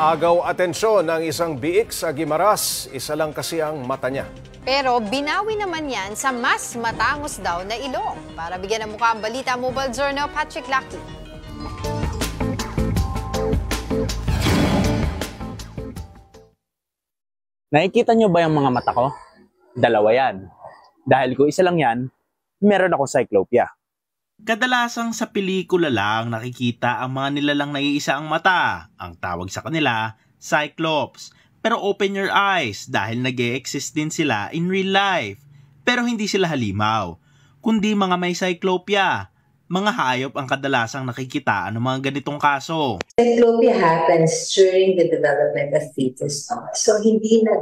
Agaw atensyon ng isang biik sa Guimaras, isa lang kasi ang mata niya. Pero binawi naman yan sa mas matangos daw na ilong. Para bigyan ng mukha ang balita, Mobile Journal, Patrick Lucky. Nakikita niyo ba yung mga mata ko? Dalawa yan. Dahil kung isa lang yan, meron akong cyclopia. Kadalasang sa pelikula lang nakikita ang mga nilalang na iisa ang mata. Ang tawag sa kanila, Cyclops. Pero open your eyes dahil nag-e-exist din sila in real life. Pero hindi sila halimaw, kundi mga may cyclopia. Mga hayop ang kadalasang nakikitaan ng mga ganitong kaso. Cyclopia happens during the development of fetus. So hindi na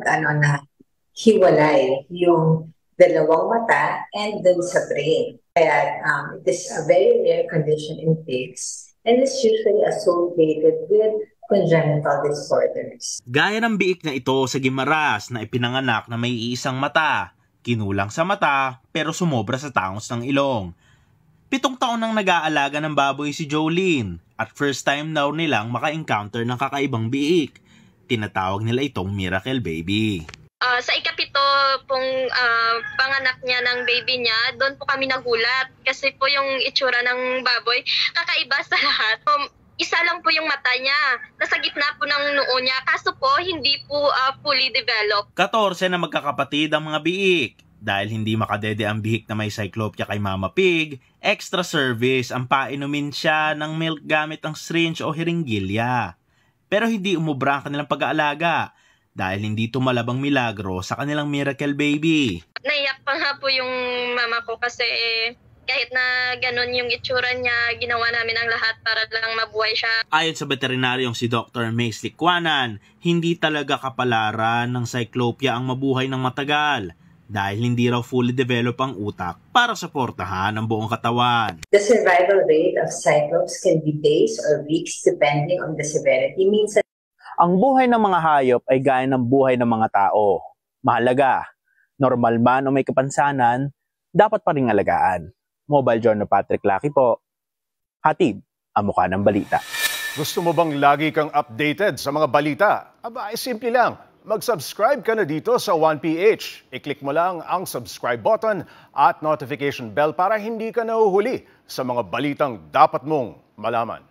hiwalay yung dalawang mata and dun sa brain. Kaya it is a very rare condition in pigs and is usually associated with congenital disorders. Gaya ng biik na ito sa Guimaras na ipinanganak na may iisang mata, kinulang sa mata pero sumobra sa tangos ng ilong. 7 taon nang nag-aalaga ng baboy si Jolene at first time daw nilang maka-encounter ng kakaibang biik. Tinatawag nila itong miracle baby. Sa ikapito pong panganak niya ng baby niya, doon po kami nagulat kasi po yung itsura ng baboy kakaiba sa lahat. Isa lang po yung mata niya, nasa gitna po ng noo niya, kaso po hindi po fully developed. 14 na magkakapatid ang mga biik. Dahil hindi makadede ang bihik na may cyclopia kay Mama Pig, extra service ang painumin siya ng milk gamit ang syringe o hiringgilya. Pero hindi umubra ang kanilang pag-aalaga dahil hindi tumalabang milagro sa kanilang miracle baby. Naiyak pa nga po yung mama ko kasi kahit na ganun yung itsura niya, ginawa namin ang lahat para lang mabuhay siya. Ayon sa veterinaryong si Dr. Mace Likwanan, hindi talaga kapalaran ng cyclopia ang mabuhay ng matagal dahil hindi raw fully develop ang utak para suportahan ang buong katawan. The survival rate of cyclops can be days or weeks depending on the severity. Minsan Ang buhay ng mga hayop ay gaya ng buhay ng mga tao. Mahalaga, normal man o may kapansanan, dapat pa ring alagaan. Mobile Journal Patrick Lucky po. Hatid ang mukha ng balita. Gusto mo bang lagi kang updated sa mga balita? Aba, simple lang. Mag-subscribe ka na dito sa 1PH. I-click mo lang ang subscribe button at notification bell para hindi ka nahuhuli sa mga balitang dapat mong malaman.